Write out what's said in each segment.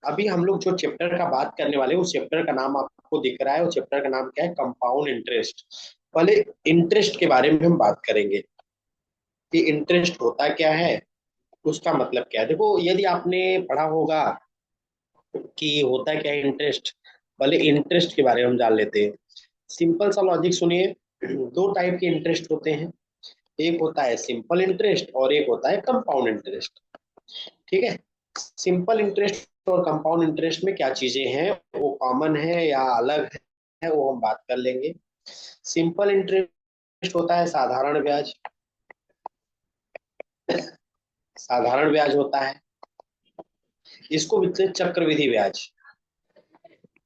अभी हम लोग जो चैप्टर का बात करने वाले हैं उस चैप्टर का नाम आपको दिख रहा है, उस चैप्टर का नाम क्या है? Compound interest. पहले इंटरेस्ट के बारे में हम बात करेंगे कि इंटरेस्ट होता क्या है, उसका मतलब क्या है। देखो, यदि आपने पढ़ा होगा कि होता क्या है इंटरेस्ट, पहले इंटरेस्ट के बारे में हम जान लेते हैं। सिंपल सा लॉजिक सुनिए। दो टाइप के इंटरेस्ट होते हैं, एक होता है सिंपल इंटरेस्ट और एक होता है कंपाउंड इंटरेस्ट। ठीक है। सिंपल इंटरेस्ट और कंपाउंड इंटरेस्ट में क्या चीजें हैं, वो कॉमन है या अलग है, वो हम बात कर लेंगे। सिंपल इंटरेस्ट होता है साधारण ब्याज, साधारण ब्याज होता है। इसको बोलते हैं चक्रविधि ब्याज,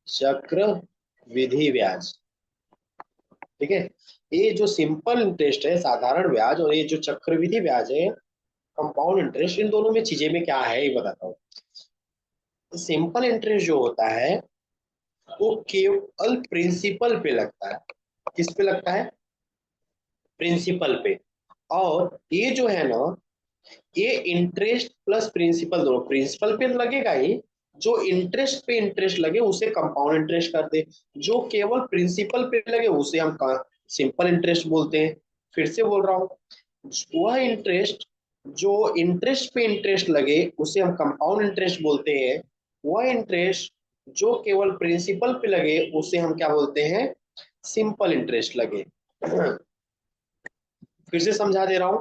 चक्रविधि ब्याज। ठीक है। ये जो सिंपल इंटरेस्ट है साधारण ब्याज, और ये जो चक्रविधि ब्याज है कंपाउंड इंटरेस्ट, इन दोनों में चीजें में क्या है ये बताता हूँ। सिंपल इंटरेस्ट जो होता है वो केवल प्रिंसिपल पे लगता है। किस पे लगता है? प्रिंसिपल पे। और ये जो है ना, ये इंटरेस्ट प्लस प्रिंसिपल दोनों, प्रिंसिपल पे लगेगा ही, जो इंटरेस्ट पे इंटरेस्ट लगे उसे कंपाउंड इंटरेस्ट करते, जो केवल प्रिंसिपल पे लगे उसे हम सिंपल इंटरेस्ट बोलते हैं। फिर से बोल रहा हूँ, वह इंटरेस्ट जो इंटरेस्ट पे इंटरेस्ट लगे उसे हम कंपाउंड इंटरेस्ट बोलते हैं, वह इंटरेस्ट जो केवल प्रिंसिपल पे लगे उसे हम क्या बोलते हैं? सिंपल इंटरेस्ट लगे। फिर से समझा दे रहा हूं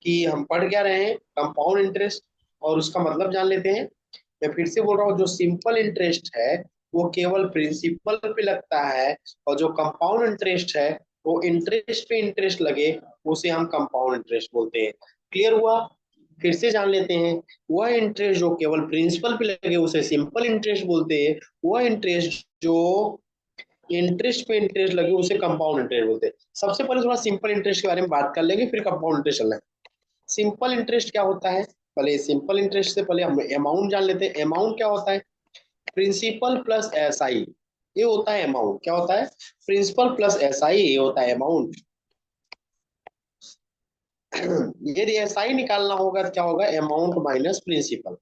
कि हम पढ़ क्या रहे हैं, कंपाउंड इंटरेस्ट, और उसका मतलब जान लेते हैं। मैं फिर से बोल रहा हूँ, जो सिंपल इंटरेस्ट है वो केवल प्रिंसिपल पे लगता है, और जो कंपाउंड इंटरेस्ट है वो इंटरेस्ट पे इंटरेस्ट लगे उसे हम कंपाउंड इंटरेस्ट बोलते हैं। क्लियर हुआ? फिर से जान लेते हैं। वह इंटरेस्ट जो केवल प्रिंसिपल पे लगे उसे सिंपल इंटरेस्ट बोलते हैं, वह इंटरेस्ट जो इंटरेस्ट पे इंटरेस्ट लगे उसे कंपाउंड इंटरेस्ट बोलते हैं। सबसे पहले थोड़ा सिंपल इंटरेस्ट के बारे में बात कर लेंगे, फिर कंपाउंड इंटरेस्ट चलना है। सिंपल इंटरेस्ट क्या होता है? पहले सिंपल इंटरेस्ट से पहले हम अमाउंट जान लेते हैं। अमाउंट क्या होता है? प्रिंसिपल प्लस एस आई, ये होता है अमाउंट। क्या होता है? प्रिंसिपल प्लस एस आई, ये होता है अमाउंट। यदि एस आई निकालना होगा तो क्या होगा? Amount minus principal.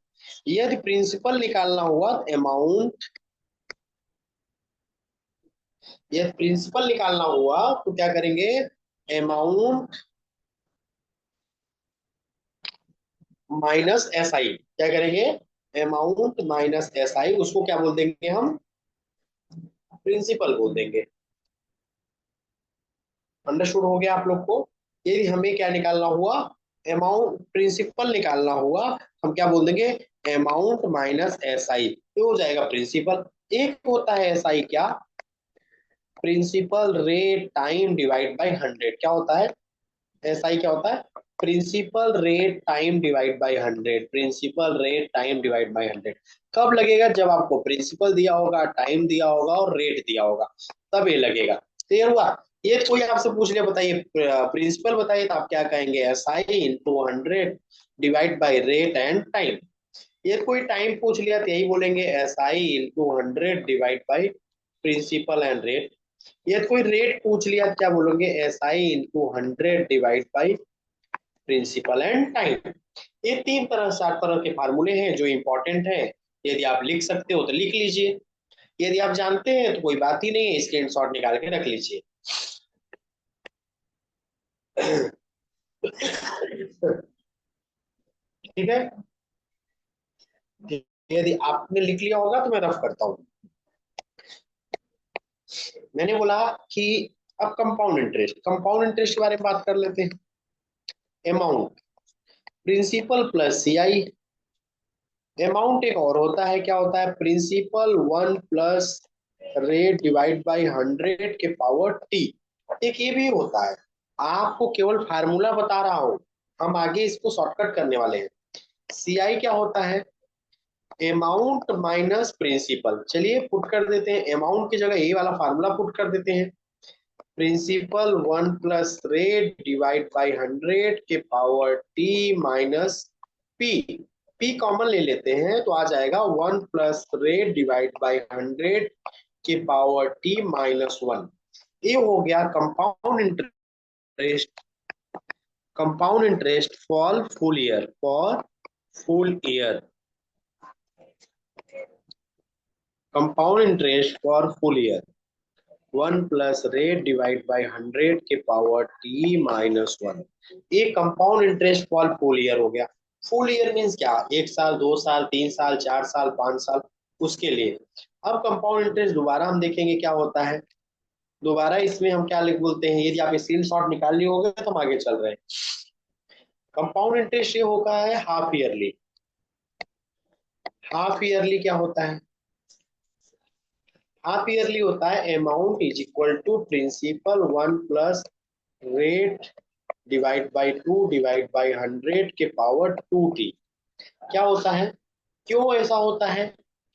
यदि प्रिंसिपल निकालना हुआ तो अमाउंट, यदि प्रिंसिपल निकालना हुआ तो क्या करेंगे? Amount minus S I. क्या करेंगे? अमाउंट माइनस एस आई, उसको क्या बोल देंगे हम? प्रिंसिपल बोल देंगे। अंडरस्टूड हो गया आप लोग को? यदि हमें क्या निकालना हुआ, अमाउंट प्रिंसिपल निकालना हुआ, हम क्या बोल देंगे? अमाउंट माइनस एस आई, ये हो जाएगा प्रिंसिपल। एक होता है एस आई, क्या? Principal rate time divide by 100। क्या होता है एस आई? क्या होता है? Principal rate time divide by 100, principal rate time divide by 100। कब लगेगा? जब आपको प्रिंसिपल दिया होगा, टाइम दिया होगा और रेट दिया होगा, तब ये लगेगा। क्लियर हुआ? ये कोई आपसे पूछ लिया, बताइए प्रिंसिपल बताइए, तो आप क्या कहेंगे? S I into 100 divide by rate and time. ये कोई टाइम पूछ लिया तो यही बोलेंगे, S I into 100 divide by principal and rate. ये कोई रेट पूछ लिया तो क्या बोलोगे? S I into 100 divide by principal and time. ये तीन तरह, चार तरह के फार्मूले हैं जो इंपॉर्टेंट है। यदि आप लिख सकते हो तो लिख लीजिए, यदि आप जानते हैं तो कोई बात ही नहीं है, स्क्रीनशॉट निकाल के रख लीजिए। ठीक है। यदि आपने लिख लिया होगा तो मैं रफ करता हूँ। मैंने बोला कि अब कंपाउंड इंटरेस्ट, कंपाउंड इंटरेस्ट के बारे में बात कर लेते हैं। Amount principal plus C I. Amount एक और होता है, क्या होता है? Principal 1 plus rate divide by 100 के पावर टी। एक ये भी होता है। आपको केवल फार्मूला बता रहा हूं, हम आगे इसको शॉर्टकट करने वाले हैं। सी आई क्या होता है? Amount minus principal. चलिए पुट कर देते हैं, अमाउंट की जगह ये वाला फार्मूला पुट कर देते हैं। Principal 1 plus rate divide by 100 के power T minus P. P common ले लेते हैं तो आ जाएगा 1 प्लस रेट डिवाइड बाई 100 के पावर टी माइनस 1। ये हो गया compound interest, compound interest for full year, for full year. Compound interest for full year 1 + rate divide by 100 के पावर t-1। एक compound interest for full year हो गया। Full year means क्या, 1 साल, 2 साल, 3 साल, 4 साल, 5 साल, उसके लिए। अब कंपाउंड इंटरेस्ट दोबारा हम देखेंगे क्या होता है। दोबारा इसमें हम क्या लिख बोलते हैं, यदि आप स्क्रीन शॉट निकाल लिए होंगे तो हम आगे चल रहे हैं। कंपाउंड इंटरेस्ट ये होगा है हाफ ईयरली। हाफ ईयरली क्या होता है, हाफ ईयरली होता है amount is equal to principal 1 + rate divide by 2 divide by 100 के पावर 2t। क्या होता है, क्यों ऐसा होता है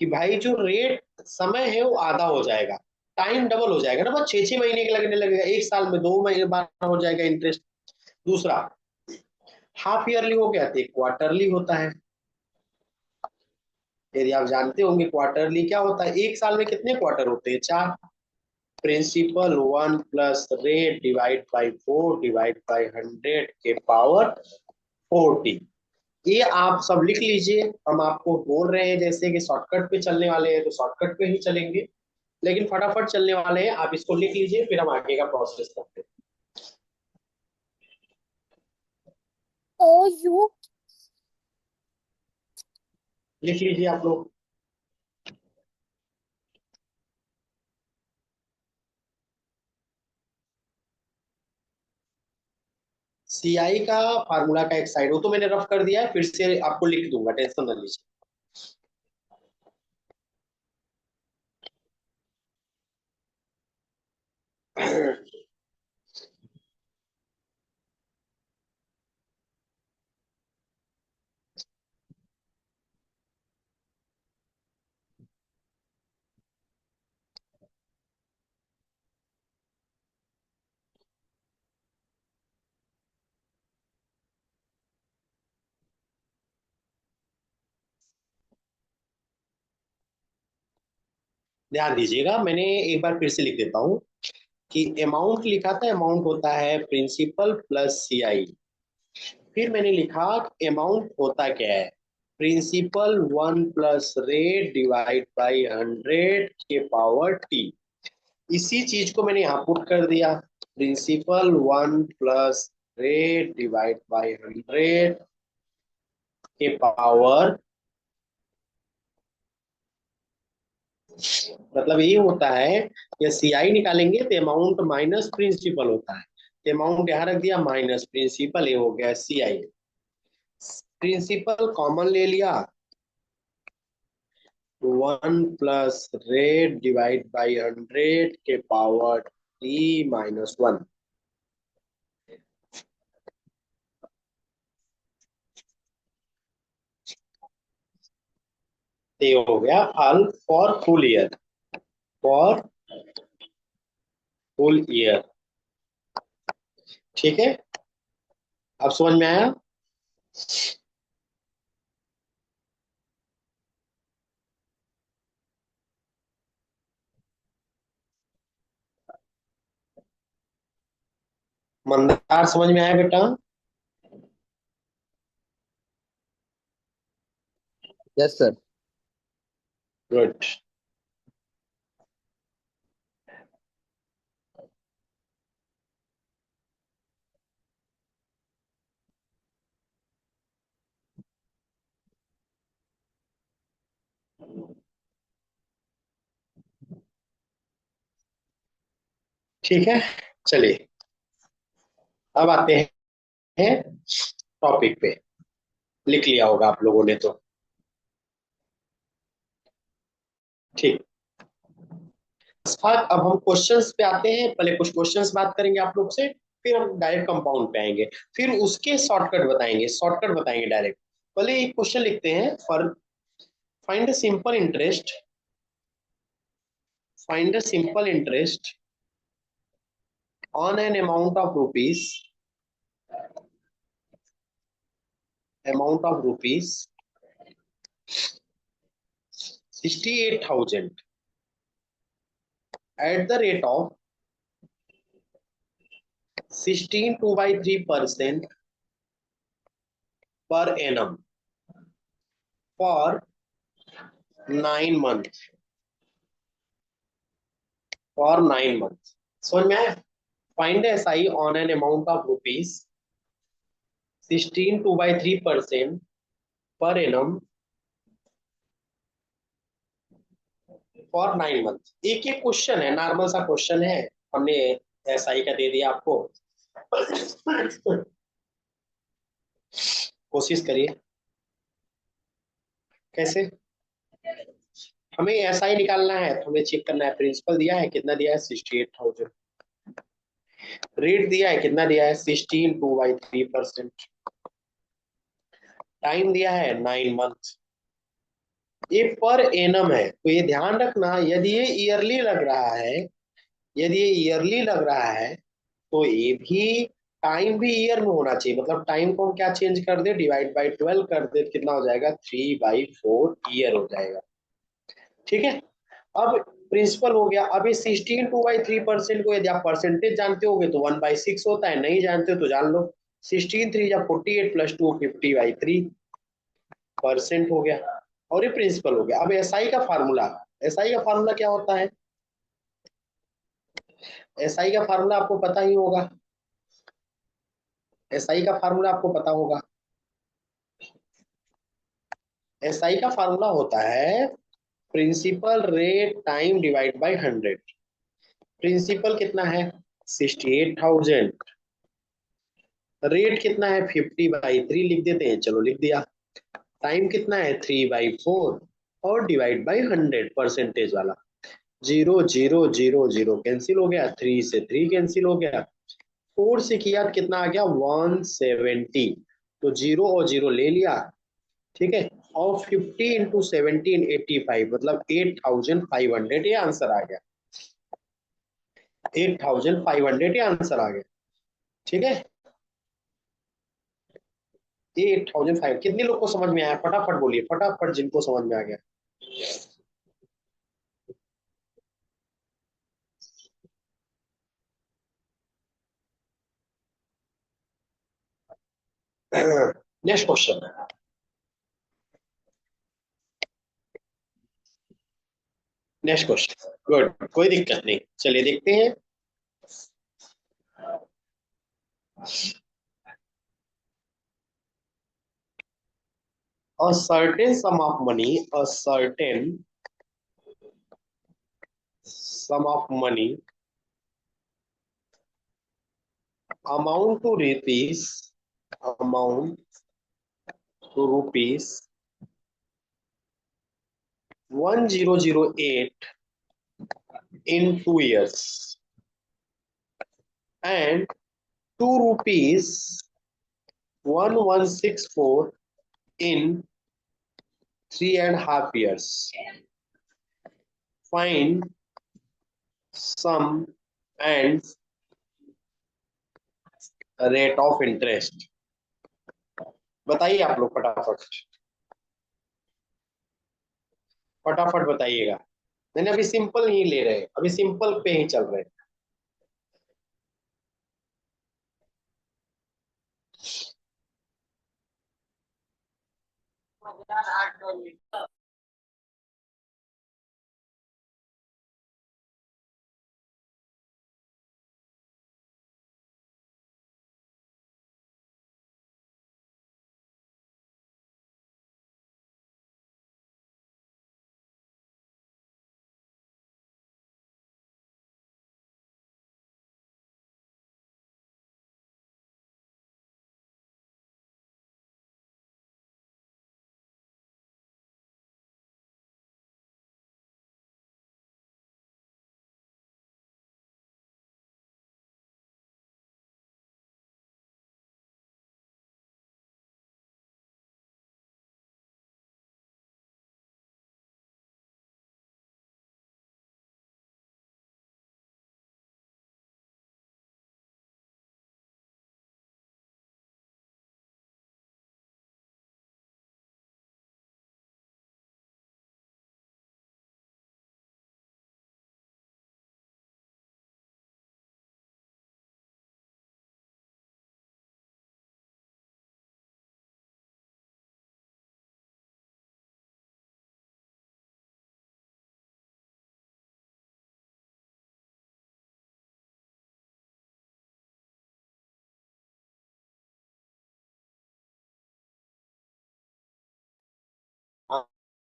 कि भाई जो रेट समय है वो आधा हो जाएगा, टाइम डबल हो जाएगा ना, बस 6 6 महीने के लगने लगेगा, 1 साल में 2 महीने बाद हो जाएगा इंटरेस्ट। दूसरा, हाफ ईयरली हो गया तो क्वार्टरली होता है। यदि आप जानते होंगे क्वार्टरली क्या होता है, 1 साल में कितने क्वार्टर होते हैं, 4। Principal 1 + rate divide by 4 divide by 100 के पावर 40। ये आप सब लिख लीजिए। हम आपको बोल रहे हैं जैसे कि शॉर्टकट पे चलने वाले हैं तो शॉर्टकट पे ही चलेंगे, लेकिन फटाफट चलने वाले हैं। आप इसको लिख लीजिए, फिर हम आगे का प्रोसेस करते हैं। ओ यू लिख लीजिए आप लोग। सीआई का फार्मूला का एक साइड, वो तो मैंने रफ कर दिया है, फिर से आपको लिख दूंगा, टेंशन ना लीजिए। ध्यान दीजिएगा, मैंने एक बार फिर से लिख देता हूँ कि अमाउंट लिखा था, अमाउंट होता है प्रिंसिपल प्लस सीआई। फिर मैंने लिखा अमाउंट होता क्या है, प्रिंसिपल 1 + रेट डिवाइड बाई 100 के पावर टी। इसी चीज को मैंने यहाँ पुट कर दिया, प्रिंसिपल 1 + रेट डिवाइड बाई 100 के पावर, मतलब ये होता है कि सीआई निकालेंगे तो अमाउंट माइनस प्रिंसिपल होता है। अमाउंट यहाँ रख दिया माइनस प्रिंसिपल, ये हो गया सीआई। प्रिंसिपल कॉमन ले लिया, 1 + रेट डिवाइड बाई 100 के पावर t-1। ये हो गया हल for full year, for full year. ठीक है, अब समझ में आया। मंदार समझ में आया बेटा। Yes sir. गुड। ठीक है, चलिए अब आते हैं टॉपिक पे। लिख लिया होगा आप लोगों ने तो। ठीक, अब हम क्वेश्चंस पे आते हैं। पहले कुछ क्वेश्चंस बात करेंगे आप लोग से, फिर हम डायरेक्ट कंपाउंड पे आएंगे, फिर उसके शॉर्टकट बताएंगे, शॉर्टकट बताएंगे डायरेक्ट। पहले एक क्वेश्चन लिखते हैं, for find the simple interest, find the simple interest on an amount of rupees 68,000 at the rate of 16.2/3% per annum for 9 months। For 9 months। समझ में आया? Find S I on an amount of rupees 16 2/3% per annum for 9 months। एक एक question है, normal सा question है, हमने S I का दे दिया आपको। कोशिश करिए। कैसे? हमें एस आई निकालना है तो हमें चेक करना है, प्रिंसिपल दिया है, कितना दिया है 68,000। रेट दिया है, कितना दिया है 16 2/3%। टाइम दिया है 9 months। ये पर एनम है, तो ये ध्यान रखना, यदि ये ईयरली लग रहा है, यदि ये ईयरली लग रहा है तो ये भी टाइम भी ईयर में होना चाहिए। मतलब टाइम को हम क्या चेंज कर दे, डिवाइड बाई 12 कर दे, कितना हो जाएगा 3/4 ईयर हो जाएगा। ठीक है। अब प्रिंसिपल हो गया। अब ये 16 2/3% को यदि आप परसेंटेज जानते होगे तो 1/6 होता है, नहीं जानते हो तो जान लो। 16 3 48 प्लस 2 50/3% हो गया। और ये प्रिंसिपल हो गया। अब एसआई का फार्मूला, एसआई का फार्मूला क्या होता है? एसआई का फार्मूला आपको पता ही होगा। एसआई का फार्मूला आपको पता होगा। एसआई का फार्मूला होता है principal rate time divide by 100। Principal कितना है 68,000, रेट कितना है 50/3 लिख देते हैं, चलो लिख दिया। टाइम कितना है 3/4 और डिवाइड बाई 100 परसेंटेज वाला। 0 0 0 0 कैंसिल हो गया, 3 से 3 कैंसिल हो गया, 4 से किया कितना आ गया 170। तो 0 और 0 ले लिया। ठीक है। और 50 × 17 85, मतलब 8,500 ये आंसर आ गया। 8,500 ये आंसर आ गया। ठीक है। ये 8,500 कितने लोग को समझ में आया? फटाफट बोलिए, फटाफट जिनको समझ में आ गया। Next question. Next question. Good, कोई दिक्कत नहीं, चलिए देखते हैं। A certain sum of money, a certain sum of money amount to rupees, amount to rupees 1008 in 2 years and 2 rupees 1164 in 3.5 years. Find sum and rate of interest। बताइए आप लोग फटाफट, फटाफट बताइएगा। मैंने अभी सिंपल नहीं ले रहे, अभी सिंपल पे ही चल रहे।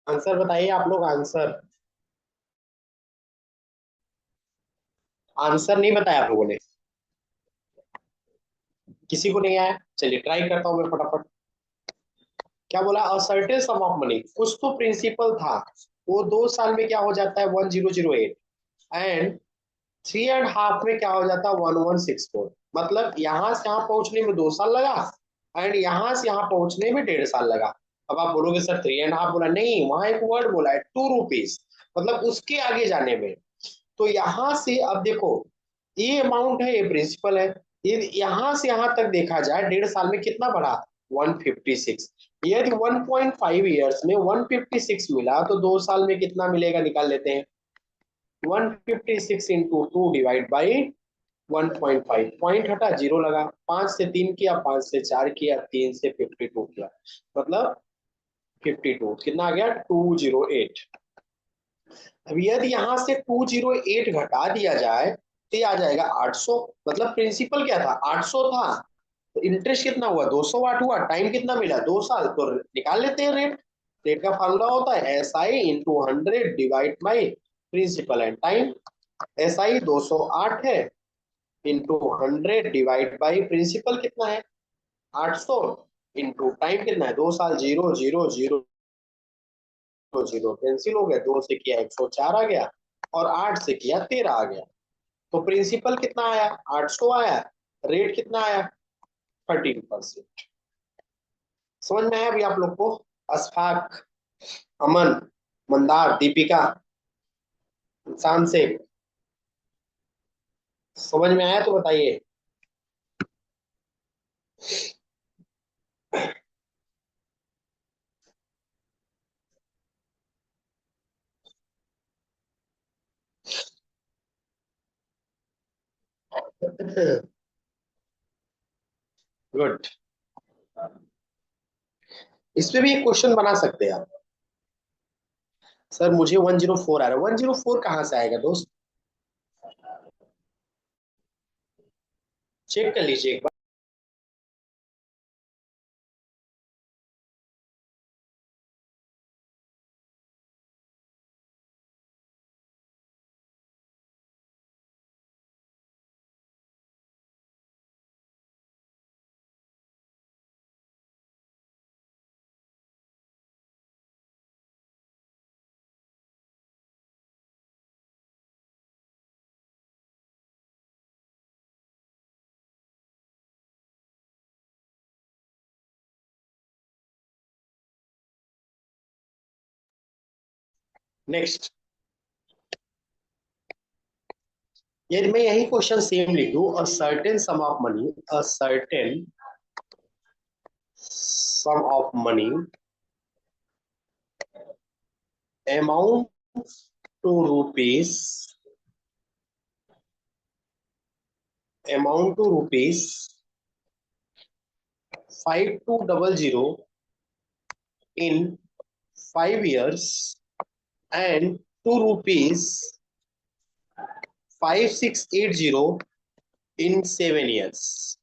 आंसर बताइए आप लोग, आंसर। आंसर नहीं बताया आप लोगों ने, किसी को नहीं आया। चलिए ट्राई करता हूँ मैं फटाफट। क्या बोला? अ सर्टेन सम ऑफ मनी, कुछ तो प्रिंसिपल था, वो 2 साल में क्या हो जाता है 1008, एंड 3.5 में क्या हो जाता है 1164। मतलब यहां से यहाँ पहुंचने में 2 साल लगा, एंड यहां से यहाँ पहुंचने में 1.5 साल लगा। अब आप बोलोगे सर 3.5 बोला, नहीं वहां एक वर्ड बोला है 2 रुपीज, मतलब उसके आगे जाने में। तो यहां से अब देखो, ये अमाउंट है, ये प्रिंसिपल है, ये यहां से यहां तक देखा जाए 1.5 साल में कितना बढ़ा? 156। यदि 1.5 ईयर्स में 156 मिला तो 2 साल में कितना मिलेगा, निकाल लेते हैं। 156 इंटू 2 डिवाइड बाई 1.5, पॉइंट हटा, जीरो लगा। 5 से 3 किया, 5 से 4 किया, 3 से 52 किया, मतलब 52 कितना आ गया? 208। अब यदि यहां से 208 घटा दिया जाए तो ये आ जाएगा 800। मतलब प्रिंसिपल क्या था? 800 था, तो इंटरेस्ट कितना हुआ? 208 हुआ। टाइम कितना मिला? 2 साल। तो निकाल लेते हैं रेट। रेट का फार्मूला होता है SI into 100 divide by principal and time. SI 208 है, इंटू 100 डिवाइड बाई प्रिंसिपल कितना है 800, इंटू टाइम कितना है 2 साल। Zero zero zero zero cancel हो गया, 2 से किया 104 आ गया, और 8 से किया 13 आ गया। तो प्रिंसिपल कितना आया? 800 आया। रेट कितना आया? 13%। समझ में आया अभी आप लोग को? अशफाक, अमन, मंदार, दीपिका, इंसान से समझ में आया तो बताइए। गुड। इस पे भी एक क्वेश्चन बना सकते हैं आप। सर मुझे 104 आ रहा है, 104 कहाँ से आएगा दोस्त? चेक कर लीजिए एक बार। नेक्स्ट, यदि मैं यही क्वेश्चन सेम लिख दूं, a certain sum of money, a certain sum of money amount to rupees, amount to rupees 5200 in 5 years, and 2 rupees 5680 in 7 years.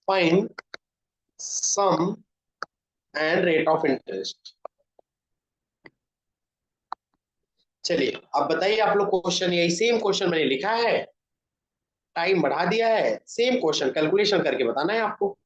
Find sum and rate of interest. चलिए अब बताइए आप लोग, क्वेश्चन यही same question मैंने लिखा है, time बढ़ा दिया है, सेम क्वेश्चन कैलकुलेशन करके बताना है आपको।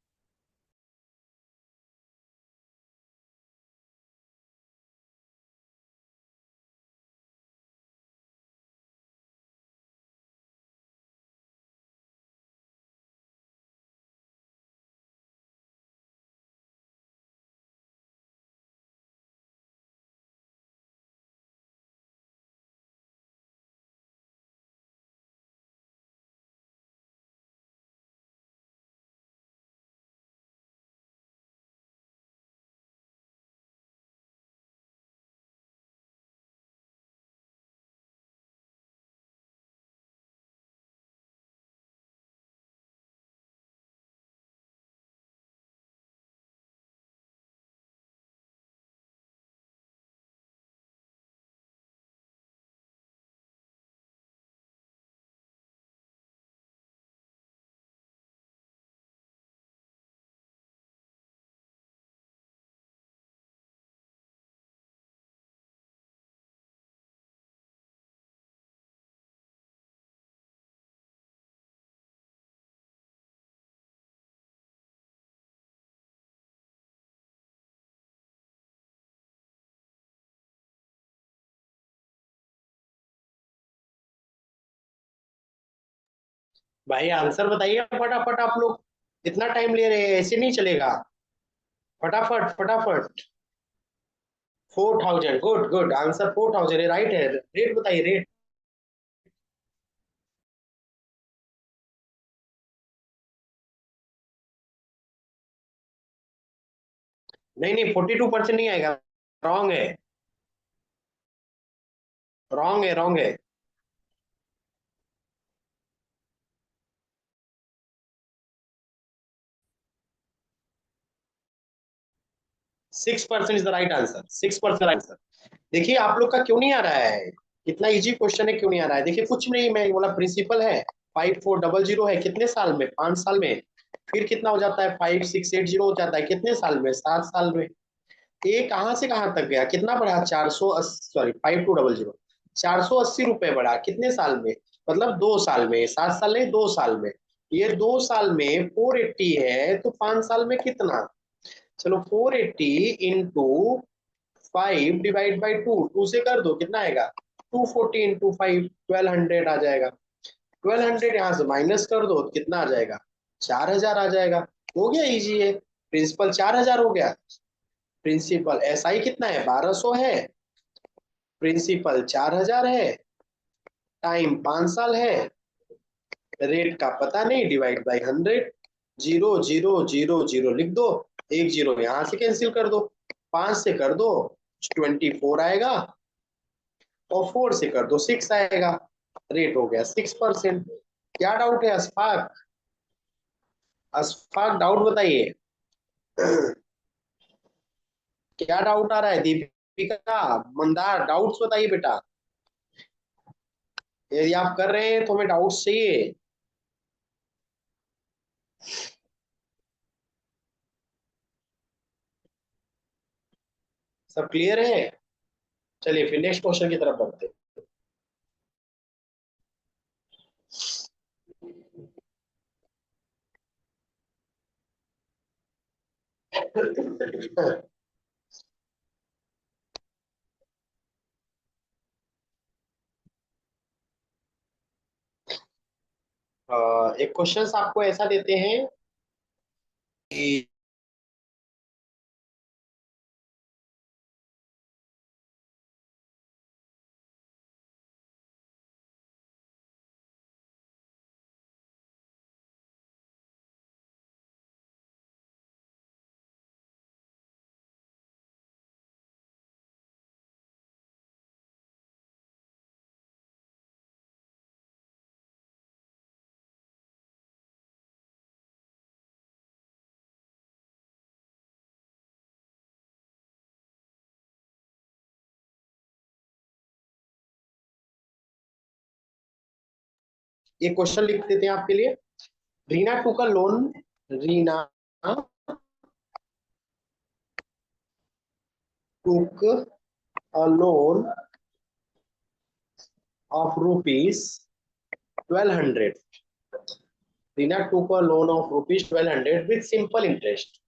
भाई आंसर बताइए फटाफट आप लोग, इतना टाइम ले रहे हैं, ऐसे नहीं चलेगा। फटाफट फटाफट। 4000, गुड गुड, आंसर 4000 राइट है। रेट बताइए, रेट। नहीं नहीं, 42% नहीं आएगा, रॉन्ग है, रॉन्ग है, रॉन्ग है। 6% is the right answer, 6% answer. देखिए आप लोग का क्यों नहीं आ रहा है, कितना इजी क्वेश्चन है, क्यों नहीं आ रहा है? देखिए कुछ नहीं, मैं बोला प्रिंसिपल है, 5400 है कितने साल में, 5 साल में। फिर कितना हो जाता है, 5680 हो जाता है कितने साल में, 7 साल में। ये कहाँ से कहाँ तक गया, कितना बढ़ा, 480, सॉरी 5200, 480 रुपए बढ़ा कितने साल में, मतलब 2 साल में, 7 साल नहीं, 2 साल में। ये 2 साल में 480 है, तो 5 साल में कितना। चलो 480 इंटू 5 डिवाइड बाई 2, 2 से कर दो कितना आएगा, 240 इंटू 5, 1200 आ जाएगा। 1200 यहाँ से माइनस कर दो तो कितना आ जाएगा, 4000 आ जाएगा। हो गया, इजी है। प्रिंसिपल 4000 हो गया। प्रिंसिपल एसआई कितना है, 1200 है। प्रिंसिपल 4000 है। टाइम 5 साल है। रेट का पता नहीं, डिवाइड बाई 100। 0 0 0 0 लिख दो। एक जीरो यहां से कैंसिल कर दो। 5 से कर दो 24 आएगा, और 4 से कर दो 6 आएगा। रेट हो गया 6%। क्या डाउट है अशफाक, अशफाक डाउट बताइए। क्या डाउट आ रहा है, दीपिका, मंदार, डाउट्स बताइए बेटा। यदि आप कर रहे हैं तो हमें डाउट्स चाहिए। सब क्लियर है? चलिए फिर नेक्स्ट क्वेश्चन की तरफ बढ़ते हैं। एक क्वेश्चन आपको ऐसा देते हैं कि ये क्वेश्चन लिख देते हैं आपके लिए। रीना टू का loan, Reena took a loan of rupees 1200. Rina took a loan of rupees 1200 with simple interest.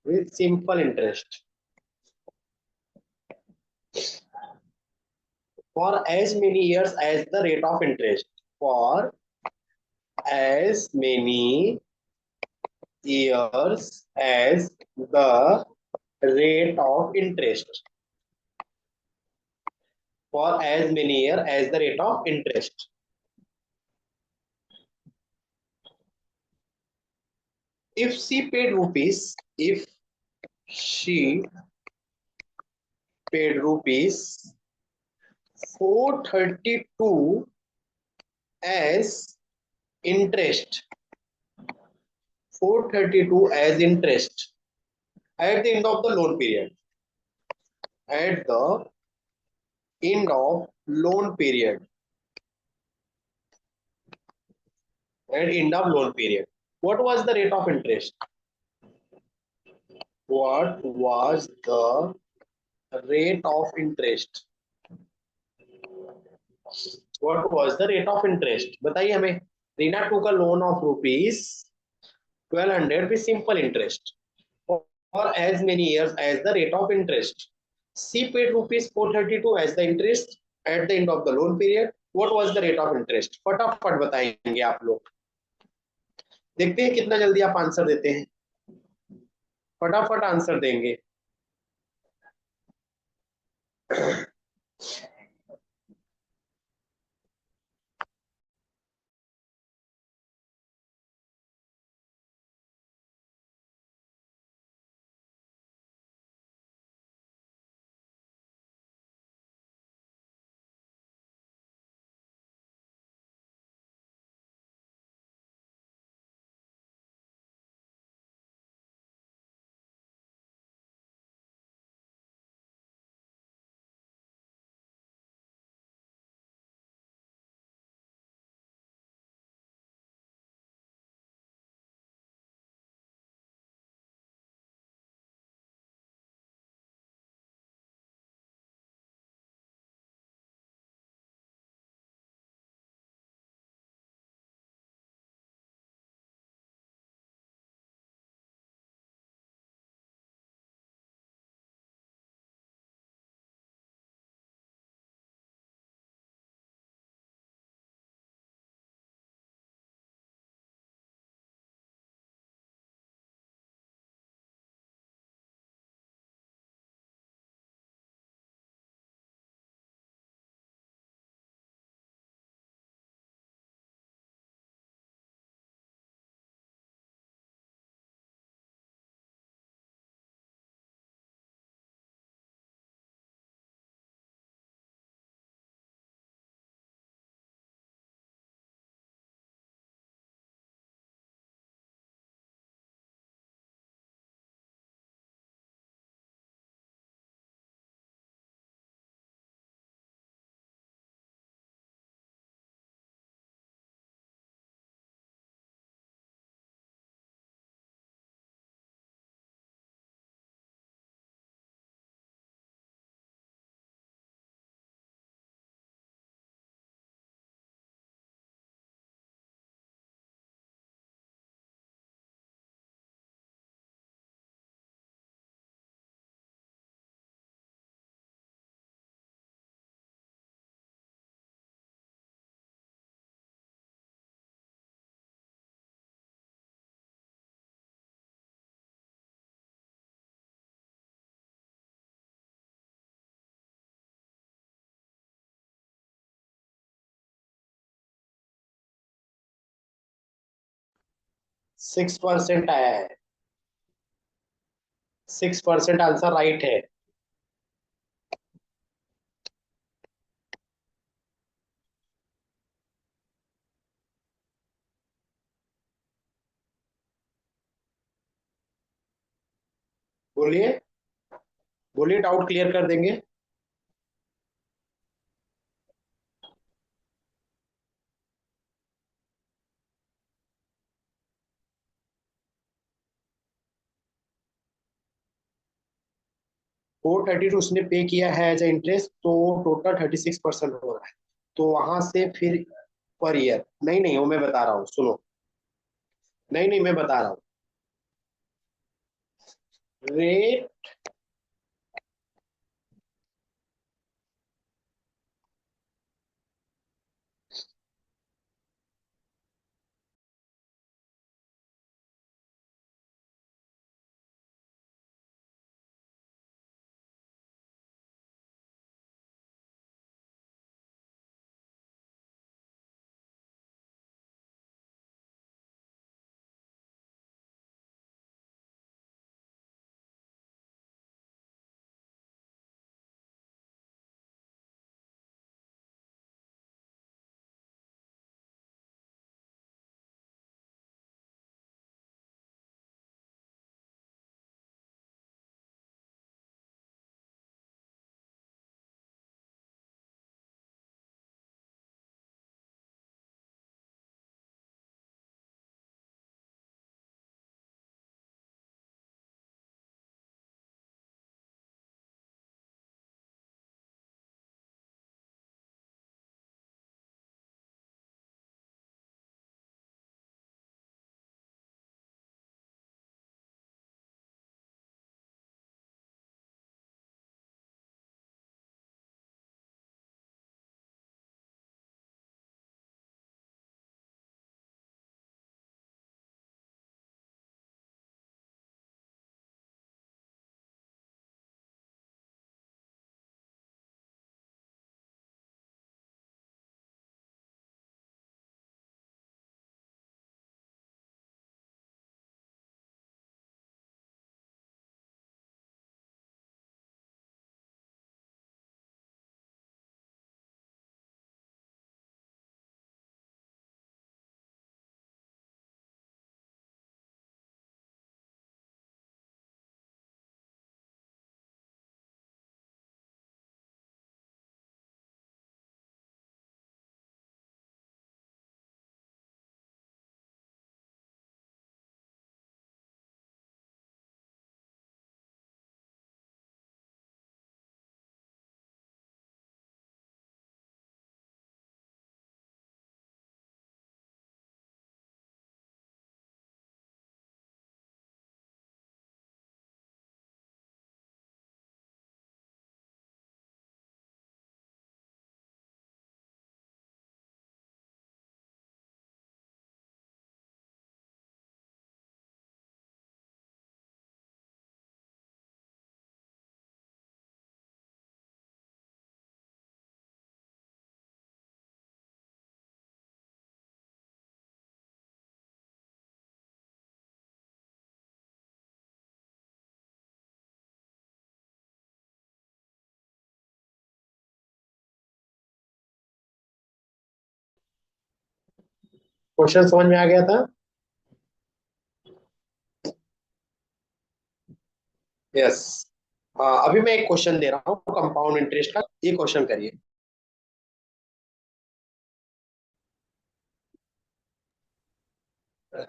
With simple interest for as many years as the rate of interest. For as many years as the rate of interest. For as many years as the rate of interest. If she paid rupees, if she paid rupees 432 as interest, 432 as interest at the end of the loan period, at the end of loan period, at end of loan period. What was the rate of interest? What was the rate of interest? What was the rate of interest? बताइए हमें। Reena took a loan of rupees 1200 with simple interest for as many years as the rate of interest. She paid rupees 432 as the interest at the end of the loan period. What was the rate of interest, फटाफट बताएंगे आप लोग। देखते हैं कितना जल्दी आप answer देते हैं, फटाफट आंसर देंगे। 6% आया है, 6% आंसर राइट है। बोलिए, बोलिए, डाउट क्लियर कर देंगे। 432 उसने पे किया है एज ए इंटरेस्ट, तो टोटल 36% हो रहा है। तो वहां से फिर पर ईयर, नहीं नहीं वो मैं बता रहा हूँ, सुनो, नहीं नहीं मैं बता रहा हूँ। रेट क्वेश्चन समझ में आ गया था? यस। अभी मैं एक क्वेश्चन दे रहा हूँ कंपाउंड इंटरेस्ट का, ये क्वेश्चन करिए।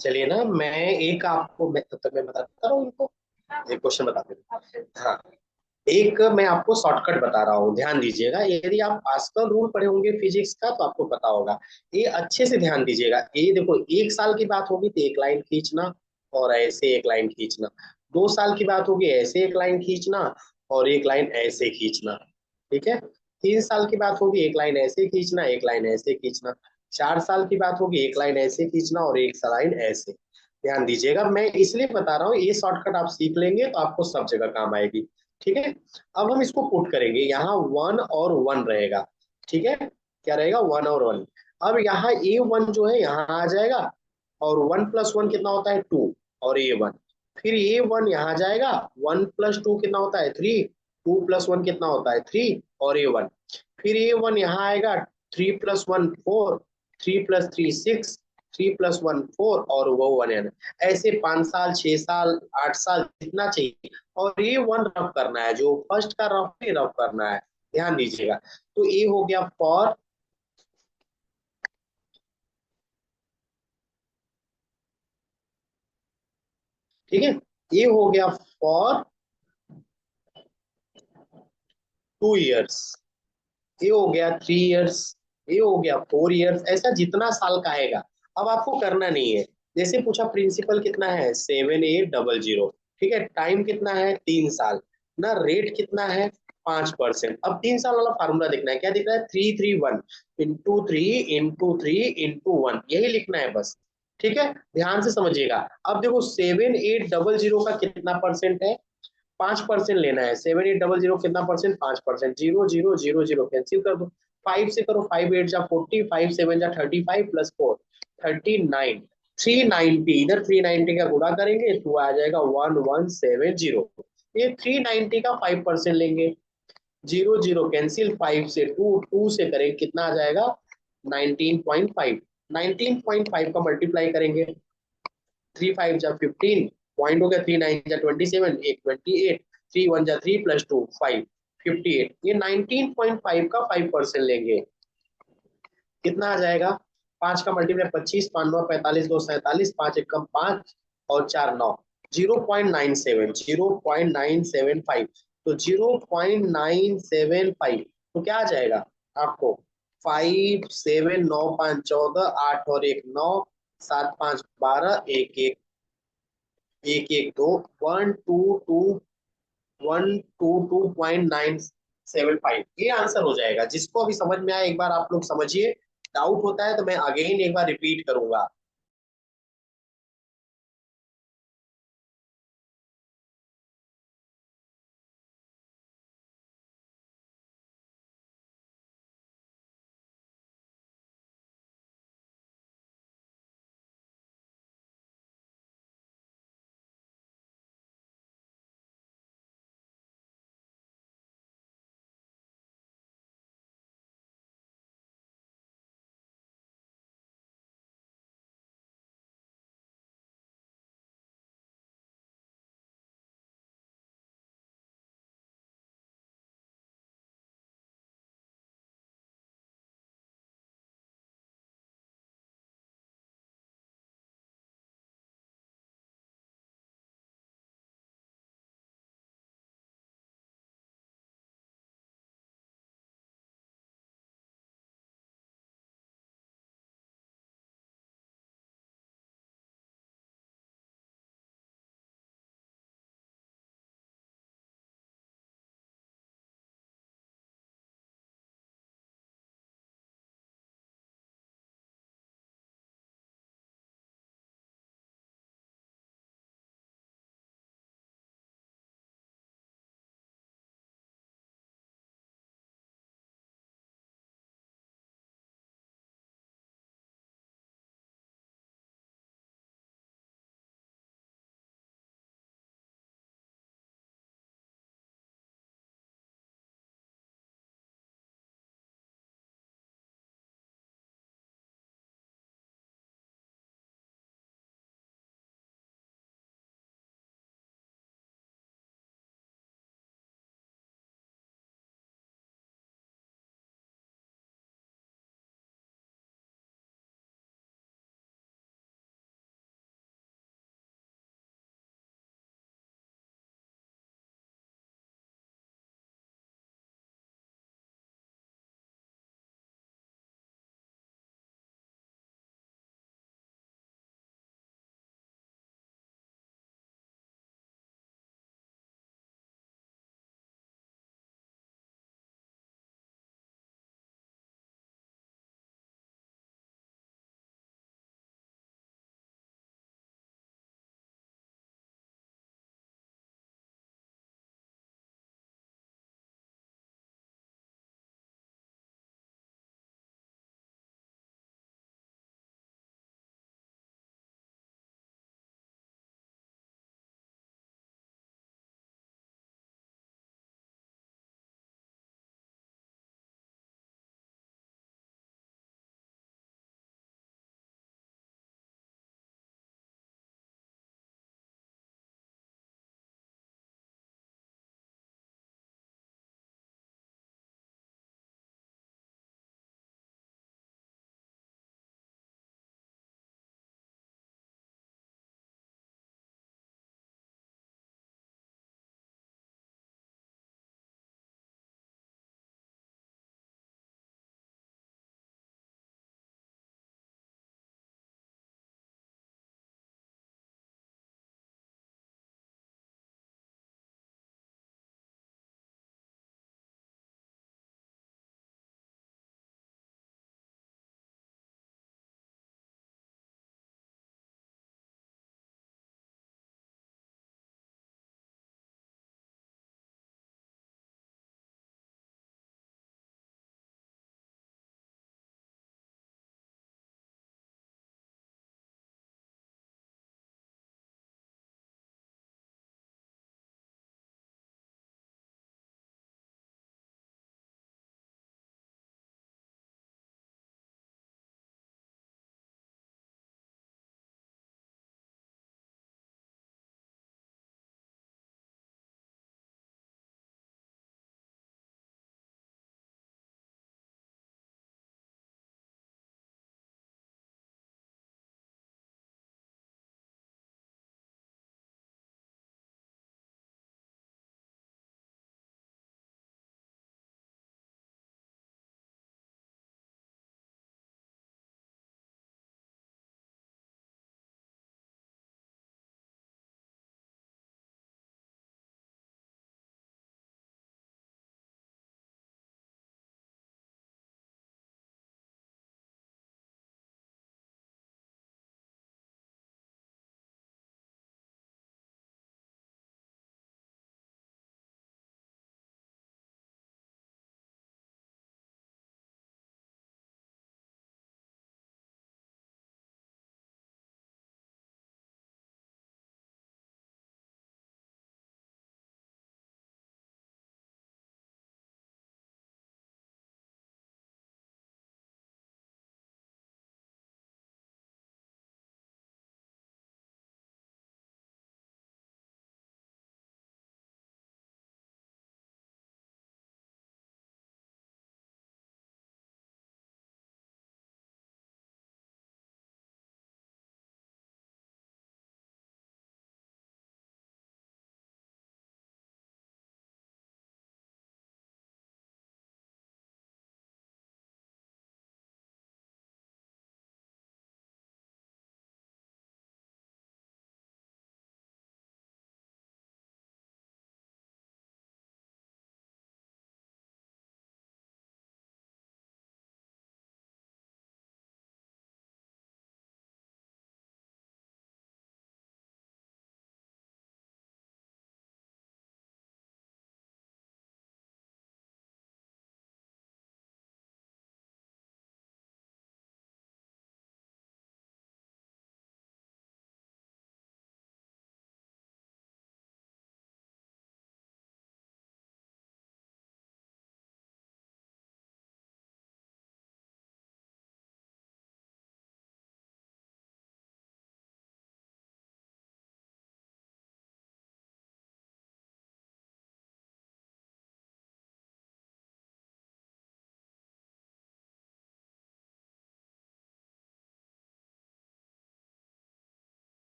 चलिए ना, मैं एक आपको मैं बताता हूँ उनको, एक क्वेश्चन बता देता। हाँ, एक मैं आपको शॉर्टकट बता रहा हूँ, ध्यान दीजिएगा। यदि आप पास्कल रूल पढ़े होंगे फिजिक्स का तो आपको पता होगा। ये अच्छे से ध्यान दीजिएगा। ये देखो, 1 साल की बात होगी तो एक लाइन खींचना और ऐसे एक लाइन खींचना। 2 साल की बात होगी ऐसे एक लाइन खींचना और एक लाइन ऐसे खींचना। ठीक है। 3 साल की बात होगी एक लाइन ऐसे खींचना, एक लाइन ऐसे खींचना। 4 साल की बात होगी एक लाइन ऐसे खींचना और एक लाइन ऐसे। ध्यान दीजिएगा, मैं इसलिए बता रहा हूँ, ये शॉर्टकट आप सीख लेंगे तो आपको सब जगह काम आएगी। ठीक है। अब हम इसको पुट करेंगे, यहाँ 1 और 1 रहेगा। ठीक है। क्या रहेगा? 1 और 1। अब यहाँ A1 जो है यहाँ आ जाएगा, और 1+1 कितना होता है? 2। और A1, फिर A1 यहाँ जाएगा, 1+2 कितना होता है? 3। 2+1 कितना होता है? 3। और A1, फिर A1 यहाँ आएगा, 3+1 4, 3+3 6, 3+1 4 और वो 1 ऐसे 5 साल, 6 साल, 8 साल जितना चाहिए। और ये 1 रफ करना है, जो फर्स्ट का रफ है रफ करना है। ध्यान दीजिएगा। तो ये हो गया फॉर, ठीक है, ये हो गया फॉर 2 इयर्स, ये हो गया 3 इयर्स, ये हो गया 4 इयर्स, ऐसा जितना साल का आएगा। अब आपको करना नहीं है। जैसे पूछा प्रिंसिपल कितना है? 7800। ठीक है। टाइम कितना है? 3 साल। ना रेट कितना है? 5%। अब 3 साल वाला फार्मूला देखना है, क्या दिख रहा है? 331 इंटू 3 इंटू 3 इंटू 1, यही लिखना है बस। ठीक है। ध्यान से समझिएगा। अब देखो 7800 का कितना परसेंट है? 5% लेना है। 7800 कितना परसेंट? 5%। 0 0 0 0 कैंसिल कर दो। 5 से करो, 5 8 जा 40, 5 7 जा 35 +4 39। 390, इधर 390 का गुणा करेंगे तो आ जाएगा 1170। ये 390 का 5% लेंगे। 0 0 कैंसिल, 5 से 2, 2 से करेंगे कितना आ जाएगा? 19.5। 19.5 का मल्टीप्लाई करेंगे, 3 5 जा 15, पॉइंट हो गया। 3 9 जा 27, एक 28, 3 1 जा 3 +2 5, 58। ये 19.5 का 5% लेंगे, कितना आ जाएगा? 5 का मल्टीप्लाई 25, 5 9 45, 2 47, 5 1 कम 5 और 4 9, 0.97, 0.975। तो 0.975, तो क्या आ जाएगा आपको? 5 7 9 5 14, 8 और 1 9, 7 5 12, 1 1, 1 1 2, 1 2 2, 122.975, ये आंसर हो जाएगा। जिसको अभी समझ में आया एक बार आप लोग समझिए। डाउट होता है तो मैं अगेन एक बार रिपीट करूंगा।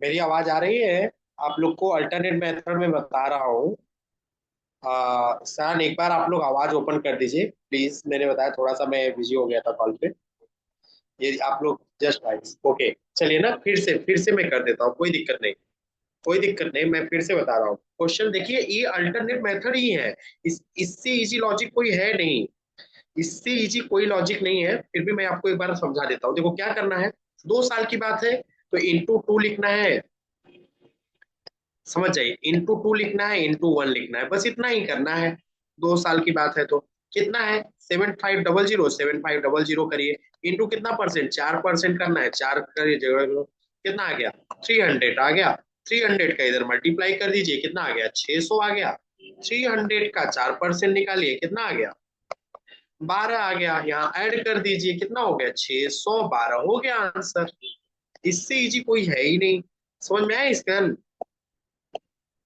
मेरी आवाज आ रही है? आप लोग को अल्टरनेट मेथड में बता रहा हूँ। सर एक बार आप लोग आवाज ओपन कर दीजिए प्लीज। मैंने बताया थोड़ा सा मैं बिजी हो गया था कॉल पे। ये आप लोग जस्ट वाइस ओके। चलिए ना, फिर से मैं कर देता हूँ, कोई दिक्कत नहीं। कोई दिक्कत नहीं, मैं फिर से बता रहा हूँ क्वेश्चन। देखिए ये अल्टरनेट मेथड ही है। इससे इजी लॉजिक कोई है नहीं। इससे इजी कोई लॉजिक नहीं है, फिर भी मैं आपको एक बार समझा देता हूँ। देखो क्या करना है, 2 साल की बात है तो इंटू टू लिखना है। समझ जाइए, इंटू टू लिखना है, इंटू वन लिखना है, बस इतना ही करना है। 2 साल की बात है तो कितना है, 7500, 7500 करिए। इंटू कितना परसेंट, 4% करना है, 4 करिए जगह। कितना आ गया, 300 आ गया। 300 का इधर मल्टीप्लाई कर दीजिए, कितना आ गया, 600 आ गया। 300 का 4% निकालिए, कितना आ गया, 12 आ गया। यहाँ ऐड कर दीजिए, कितना हो गया, 612 हो गया आंसर। इससे इजी कोई है ही नहीं। समझ में आया इसका?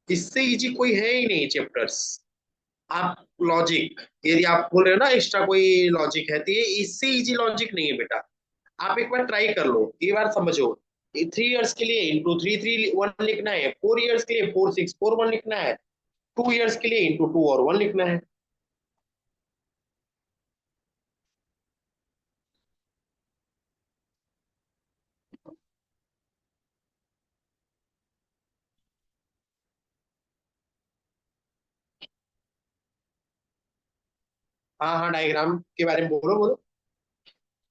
इससे इजी कोई है ही नहीं चैप्टर्स। आप लॉजिक, यदि आप बोल रहे हो ना एक्स्ट्रा कोई लॉजिक है, तो ये इससे इजी लॉजिक नहीं है बेटा। आप एक बार ट्राई कर लो, एक बार समझो। 3 इयर्स के लिए इंटू थ्री थ्री वन लिखना है, 4 इयर्स के लिए 4641 लिखना है, 2 इयर्स के लिए इंटू टू और वन लिखना है। हाँ हाँ, डायग्राम के बारे में बोलो बोलो।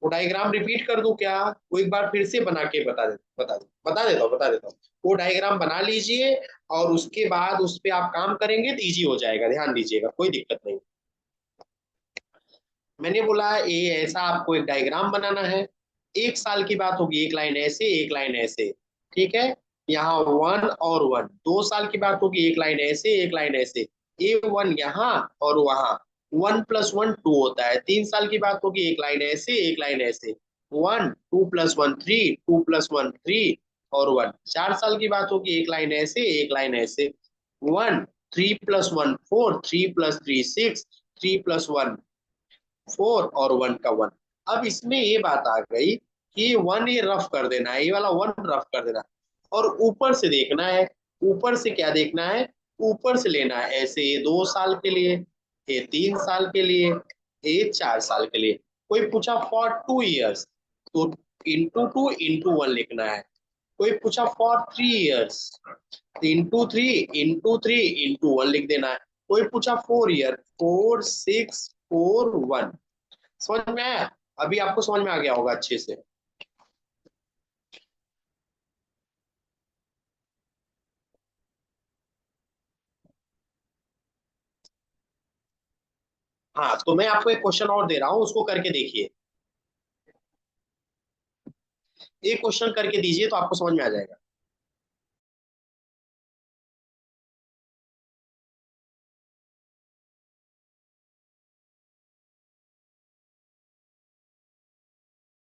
वो डायग्राम रिपीट कर दूं क्या? वो एक बार फिर से बना के बता देता हूँ। वो डायग्राम बना लीजिए, और उसके बाद उस पे आप काम करेंगे तो इजी हो जाएगा, ध्यान दीजिएगा, कोई दिक्कत नहीं। मैंने बोला ये ऐसा आपको एक डायग्राम बनाना है। 1 साल की बात होगी, एक लाइन ऐसे एक लाइन ऐसे। ठीक है, यहाँ वन और वन। 2 साल की बात होगी, एक लाइन ऐसे एक लाइन ऐसे। ए वन यहाँ और वहां, 1+1 2 होता है। 3 साल की बात होगी, एक लाइन ऐसे एक लाइन ऐसे। 1 2+1 3, 2+1 3 और वन। 4 साल की बात होगी, एक लाइन ऐसे एक लाइन ऐसे। 1 3+1 4, 3+3 6, 3+1 4 और वन का वन। अब इसमें ये बात आ गई कि वन ये रफ कर देना है, ये वाला वन रफ कर देना है। और ऊपर से देखना है, ऊपर से क्या देखना है, ऊपर से लेना है ऐसे। ये 2 साल के लिए, ये 3 साल के लिए, ये 4 साल के लिए। कोई पूछा फॉर 2 इयर्स, तो इंटू टू इंटू वन लिखना है। कोई पूछा for 3 years, into three into one लिख देना है। कोई पूछा 4 ईयर, 4 6 4 1। समझ में आया? अभी आपको समझ में आ गया होगा अच्छे से। हाँ तो मैं आपको एक क्वेश्चन और दे रहा हूँ, उसको करके देखिए। एक क्वेश्चन करके दीजिए तो आपको समझ में आ जाएगा।